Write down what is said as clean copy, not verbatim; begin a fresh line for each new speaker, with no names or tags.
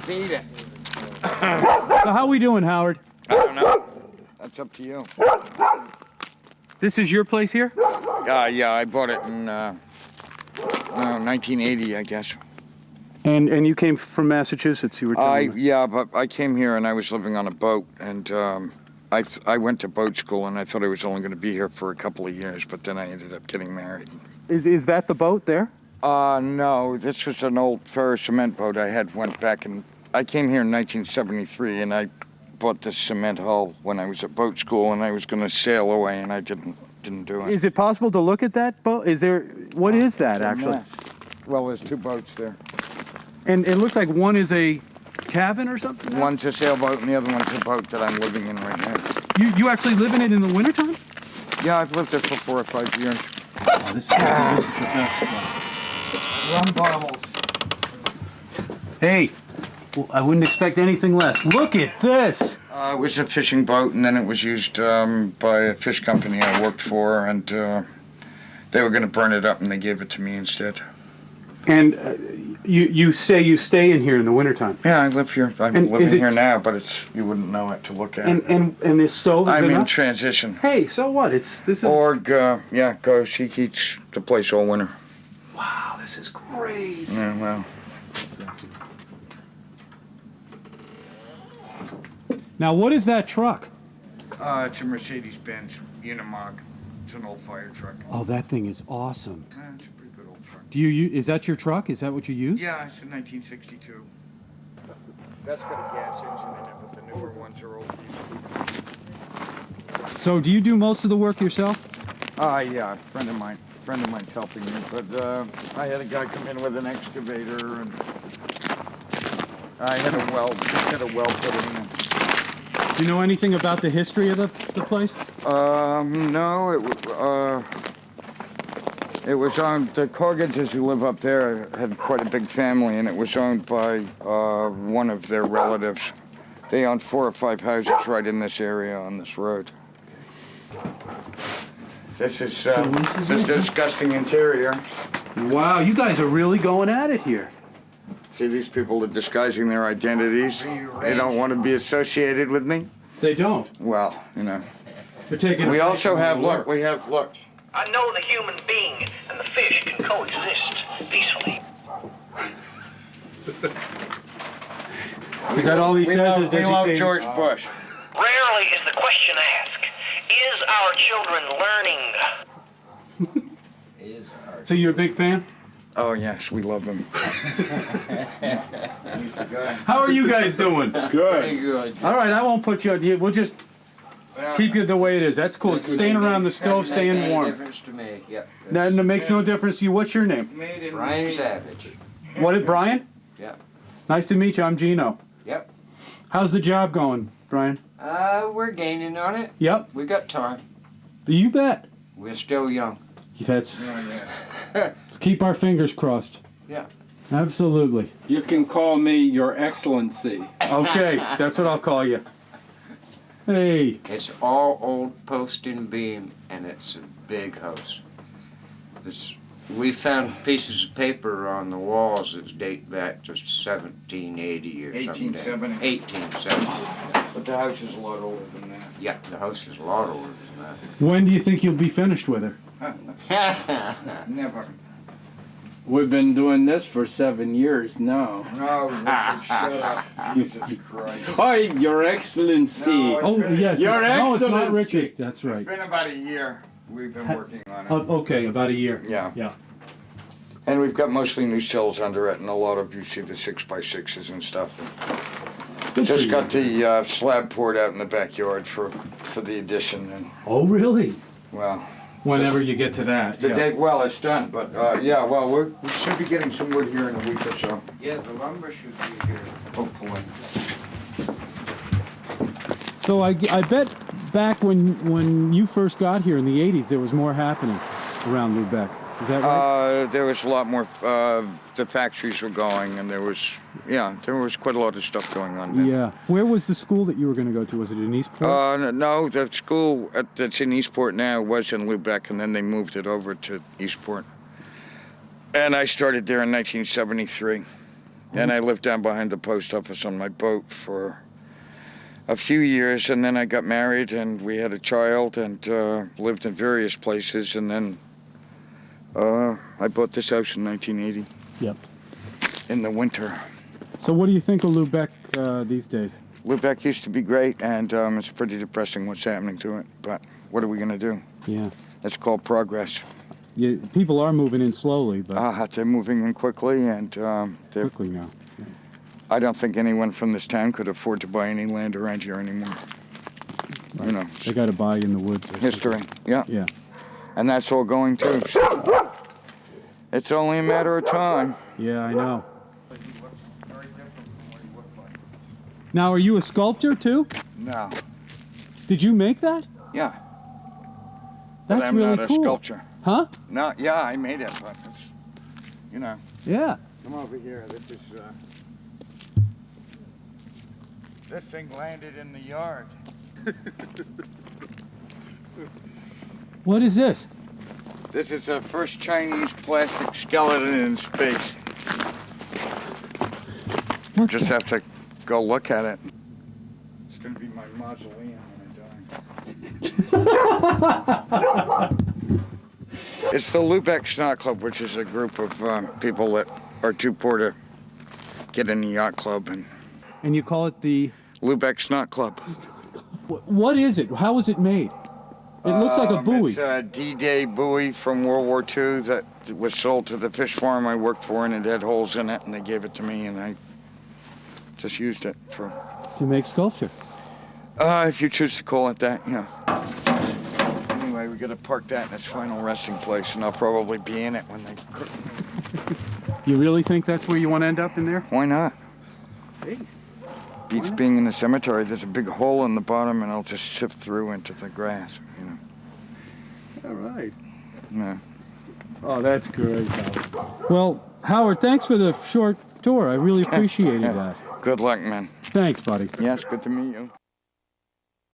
Beat it.
So how we doing, Howard?
I don't know. That's up to you.
This is your place here?
Yeah, I bought it in 1980, I guess.
And you came from Massachusetts, you were telling me.
Yeah, but I came here and I was living on a boat, and I went to boat school, and I thought I was only going to be here for a couple of years, but then I ended up getting married.
Is that the boat there?
No, this was an old ferrous cement boat I had went back in. I came here in 1973, and I bought this cement hull when I was at boat school, and I was going to sail away, and I didn't do it.
Is it possible to look at that boat? What is that actually?
Well, there's two boats there.
And it looks like one is a cabin or something? Now?
One's a sailboat, and the other one's a boat that I'm living in right now.
You actually live in it in the wintertime?
Yeah, I've lived there for 4 or 5 years.
Oh, this is the best spot.
Rum bottles.
Hey, well, I wouldn't expect anything less. Look at this.
It was a fishing boat, and then it was used by a fish company I worked for, and they were going to burn it up, and they gave it to me instead.
And you say you stay in here in the wintertime?
Yeah, I live here. I'm living here now, but you wouldn't know it to look at.
And this stove is
I'm in
enough?
transition.
Hey, so what? This is.
She heats the place all winter.
Wow, this is great.
Yeah, well.
Now, what is that truck?
It's a Mercedes-Benz Unimog. It's an old fire truck.
Oh, that thing is awesome.
It's a pretty good old truck.
Is that your truck? Is that what you use?
Yeah, it's a 1962. That's got a gas engine in it, but the newer ones are old diesel.
So, do you do most of the work yourself?
Yeah, a friend of mine's helping me, but I had a guy come in with an excavator, and I had a well put in.
Do you know anything about the history of the place?
No, it was owned, the Corgages who live up there had quite a big family, and it was owned by one of their relatives. They owned 4 or 5 houses right in this area on this road. This is this disgusting interior.
Wow, you guys are really going at it here.
See, these people are disguising their identities. They don't want to be associated with me.
They don't.
Well, you know.
They're taking.
We also have look.
I know the human being and the fish can coexist peacefully.
Is that all he says?
We love George Bush.
Rarely is the question asked, is our children learning?
So you're a big fan?
Oh yes, we love him.
How are you guys doing?
Good.
All right, I won't put you on. We'll just keep you the way it is. That's cool. Staying around the stove, staying warm.
Difference to me. Yep.
That makes no difference to you. What's your name?
Brian Savage.
What is Brian?
Yep.
Nice to meet you. I'm Gino.
Yep.
How's the job going, Brian?
We're gaining on it.
Yep.
We got time.
You bet.
We're still young.
Let's keep our fingers crossed.
Yeah.
Absolutely.
You can call me Your Excellency.
Okay, that's what I'll call you. Hey.
It's all old post and beam, and it's a big house. We found pieces of paper on the walls that date back to 1780 or something. 1870.
But the house is a lot older than that.
Yeah, the house is a lot older than that.
When do you think you'll be finished with her?
Never.
We've been doing this for 7 years now.
No, Richard, shut up. Jesus Christ.
Hi, Your Excellency.
No,
Oh, yes.
Your
No, it's not
Excellency.
Richard. That's
It's
right.
been about a year we've been working on it.
Okay, about a year.
Yeah.
Yeah.
And we've got mostly new cells under it, and a lot of you see the 6x6s and stuff. Just got the slab poured out in the backyard for the addition, and
Oh, really?
well.
Whenever you get to that.
The day, well, it's done, but yeah, well, we should be getting some wood here in a week or so.
Yeah, the lumber should be here.
Hopefully.
So I bet back when you first got here in the 80s, there was more happening around Lubeck. Is that right?
There was a lot more. The factories were going, and there was quite a lot of stuff going on then.
Yeah. Where was the school that you were going to go to? Was it in Eastport?
No, the school that's in Eastport now was in Lubeck, and then they moved it over to Eastport. And I started there in 1973. And I lived down behind the post office on my boat for a few years, and then I got married, and we had a child, and lived in various places, and then I bought this house in 1980
Yep.
in the winter.
So what do you think of Lubeck these days?
Lubeck used to be great, and it's pretty depressing what's happening to it, but what are we going to do?
Yeah.
It's called progress.
Yeah, people are moving in slowly, but
They're moving in quickly, and they're
quickly now. Yeah.
I don't think anyone from this town could afford to buy any land around here anymore. You know,
They got to buy in the woods.
history. Yeah.
Yeah.
And that's all going too. It's only a matter of time.
Yeah, I know. Now, are you a sculptor too?
No.
Did you make that?
Yeah.
That's
but I'm
really
not a
cool.
sculptor.
Huh?
No, yeah, I made it, but it's, you know.
Yeah.
Come over here. This is, this thing landed in the yard.
What is this?
This is the first Chinese plastic skeleton in space.
What
Just
the-
have to go look at it. It's going to be my mausoleum when I die. It's the Lubeck Snot Club, which is a group of people that are too poor to get in the yacht club, and
And you call it the...
Lubeck Snot Club.
What is it? How was it made? It looks like a buoy.
It's a D-Day buoy from World War II that was sold to the fish farm I worked for, and it had holes in it, and they gave it to me, and I just used it for...
To make sculpture.
If you choose to call it that, yeah. Anyway, we got to park that in its final resting place, and I'll probably be in it when they...
You really think that's where you want to end up, in there?
Why not?
Hey.
Beats being in the cemetery. There's a big hole in the bottom, and I'll just shift through into the grass, you know.
All right.
Yeah.
Oh, that's great. Well, Howard, thanks for the short tour. I really appreciated that.
Good luck, man.
Thanks, buddy.
Yes, good to meet you.